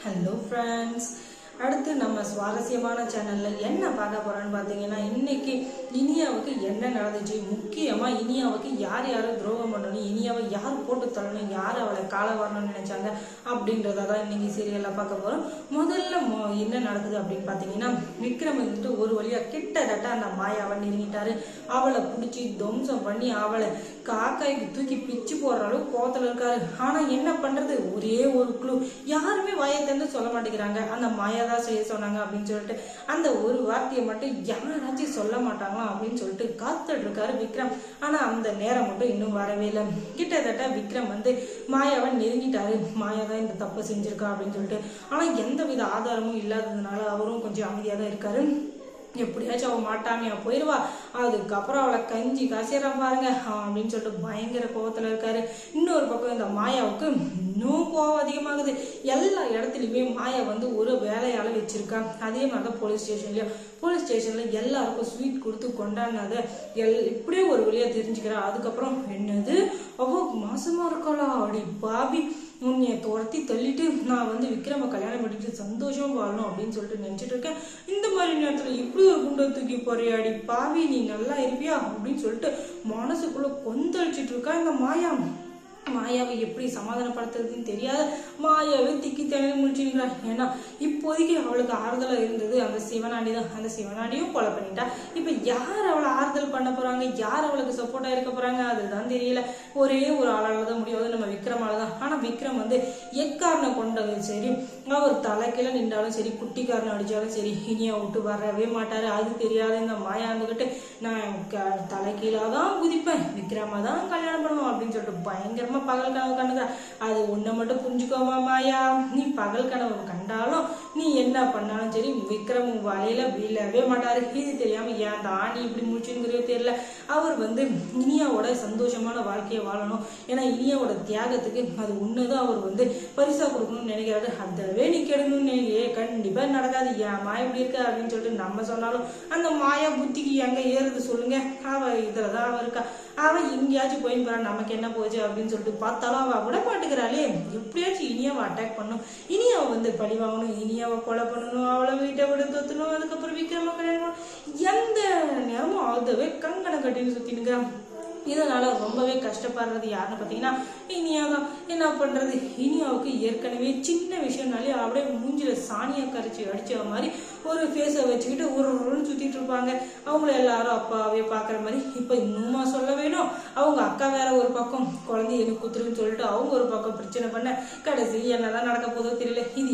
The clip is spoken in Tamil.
ஹலோ ஃப்ரெண்ட்ஸ், அடுத்து நம்ம சுவாரஸ்யமான சேனலில் என்ன பார்க்க போகிறோன்னு பார்த்தீங்கன்னா, இன்னைக்கு இனியாவுக்கு என்ன நடந்துச்சு, முக்கியமாக இனியாவுக்கு யார் யாரும் துரோகம் பண்ணணும், இனியாவை யார் போட்டு தள்ளணும், யார் அவளை காலை வரணும்னு நினைச்சாங்க அப்படின்றத தான் இன்னைக்கு சீரியலில் பார்க்க போகிறோம். முதல்ல என்ன நடக்குது அப்படின்னு பார்த்தீங்கன்னா, விக்ரம் வந்துட்டு ஒரு வழியாக கிட்டத்தட்ட அந்த மாயாவை நெருங்கிட்டாரு. அவளை பிடிச்சி துவம்சம் பண்ணி அவளை காக்காய்க்கு தூக்கி பிச்சு போடுற அளவுக்கு கோவத்தில் இருக்காரு. ஆனால் என்ன பண்ணுறது, ஒரே ஒரு குழு யாருமே வாயத்தந்து சொல்ல மாட்டேங்கிறாங்க. அந்த மாயா தான் செய்ய சொன்னாங்க அப்படின்னு சொல்லிட்டு அந்த ஒரு வார்த்தையை மட்டும் யாராச்சும் சொல்ல மாட்டாங்களா அப்படின்னு சொல்லிட்டு காத்துட்டு இருக்காரு விக்ரம். ஆனா அந்த நேரம் மட்டும் இன்னும் வரவே இல்லை. கிட்டத்தட்ட விக்ரம் வந்து மாயாவை நெருங்கிட்டாரு. மாயா தான் இந்த தப்பு செஞ்சிருக்கா அப்படின்னு சொல்லிட்டு. ஆனா எந்தவித ஆதாரமும் இல்லாததுனால அவரும் கொஞ்சம் அமைதியா தான் இருக்காரு. எப்படியாச்சும் அவள் மாட்டாமையா போயிடுவா, அதுக்கப்புறம் அவளை கஞ்சி கசியறான் பாருங்க அப்படின்னு சொல்லிட்டு பயங்கர கோவத்துல இருக்காரு. இன்னொரு பக்கம் இந்த மாயாவுக்கு இன்னும் கோவம் அதிகமாகுது. எல்லா இடத்துலையுமே மாயா வந்து ஒரு வேலையால வச்சிருக்கா. அதே மாதிரி தான் போலீஸ் ஸ்டேஷன்ல எல்லாருக்கும் ஸ்வீட் கொடுத்து கொண்டாடினதை இப்படியே ஒரு வழியா தெரிஞ்சுக்கிறா. அதுக்கப்புறம் என்னது அவ மாசமா இருக்காளா, அப்படி பாபி உன்னைய துரத்தி தள்ளிட்டு நான் வந்து விக்ரம கல்யாணம் பண்ணிட்டு சந்தோஷமா வாழணும் அப்படின்னு சொல்லிட்டு நினைச்சிட்டு இருக்கேன். இந்த மாதிரி நேரத்துல இப்படி ஒரு குண்டை தூக்கி போறியாடி பாவி, நீ நல்லா இருப்பியா அப்படின்னு சொல்லிட்டு மனசுக்குள்ள கொந்தளிச்சிட்டு இருக்கா இந்த மாயா. மாயாவை எப்படி சமாதானப்படுத்துறதுன்னு தெரியாத மாயாவை திக்கி திணறி முடிச்சுக்கிறா. ஏன்னா இப்போதைக்கு அவளுக்கு ஆறுதலா இருந்தது அந்த சிவனாண்டி தான். அந்த சிவனாண்டியும் கொலை பண்ணிட்டா. இப்ப யார் அவளை ஆறுதல் பண்ண போறாங்க, யார் அவளுக்கு சப்போர்ட்டா இருக்க போறாங்க அதுதான் தெரியல. ஒரே ஒரு ஆளால தான் முடியாது, நம்ம விக்ரமால தான். ஆனா விக்ரம் வந்து எக்காரணம் கொண்டது சரி, அவர் தலைக்கீழ நின்றாலும் சரி, குட்டிக்காரனை அடிச்சாலும் சரி, இனியா விட்டு வரவே மாட்டாரு. அது தெரியாத இந்த மாயா இருந்துகிட்டு நான் தலைக்கீழாதான் குதிப்பேன், விக்ரமா தான் கல்யாணம் பண்ணுவோம் அப்படின்னு சொல்லிட்டு பயங்கர பகல் கனவு கண்டுதா. அது ஒன்ன மட்டும் புரிஞ்சுக்கோமா மாயா, நீ பகல் கனவு கண்டாலும் நீ என்ன பண்ணாலும் சரி விக்ரம் வலையில வீழவே மாட்டாரு. இது தெரியாம ஏன் தாண்டி இப்படி முடிச்சுங்கிறதே தெரியல. அவர் வந்து இனியாவோட சந்தோஷமான வாழ்க்கையை வாழணும். ஏன்னா இனியாவோட தியாகத்துக்கு அது ஒண்ணுதான் அவர் வந்து பரிசா கொடுக்கணும்னு நினைக்கிறாரு. அதவே நீ கெடுக்கணும்னு நினைக்கிறே, கண்டிப்பா நடக்காது. ஏன் மாயா இப்படி இருக்க அப்படின்னு சொல்லிட்டு நம்ம சொன்னாலும் அந்த மாயா புத்திக்கு எங்க ஏறுது சொல்லுங்க. அவ இதுலதான் அவ இருக்கா. அவ எங்கேயாச்சும் போயின்னு போறா, நமக்கு என்ன போச்சு அப்படின்னு சொல்லிட்டு பார்த்தாலும் அவ விட மாட்டேங்கிறாளே. எப்படியாச்சும் இனியாவை அட்டாக் பண்ணும், இனியாவை வந்து பழி வாங்கணும், இனியாவை கொலை பண்ணணும், அவளை வீட்டை விட தொத்தணும், அதுக்கப்புறம் விக்ரம கல்யாணம் எந்த நேரமும் ஆதவே கங்கணை கட்டின்னு சுத்தினுக்கிறான். இதனால ரொம்பவே கஷ்டப்படுறது யாருன்னு பார்த்தீங்கன்னா இனியா தான். என்ன பண்றது, இனியாவுக்கு ஏற்கனவே சின்ன விஷயம்னாலே அப்படியே மூஞ்சில சாணியை கரைச்சி அடிச்ச மாதிரி ஒரு ஃபேஸை வச்சுக்கிட்டு ஒரு சுத்திட்டு இருப்பாங்க. அவங்கள எல்லாரும் அப்பாவே பாக்குற மாதிரி. இப்ப இன்னுமா சொல்ல வேணும், அவங்க அக்கா வேற ஒரு பக்கம் குழந்தை எனக்கு குத்துருன்னு சொல்லிட்டு அவங்க ஒரு பக்கம் பிரச்சனை பண்ண கடைசி என்னதான் நடக்க போதோ தெரியல. இது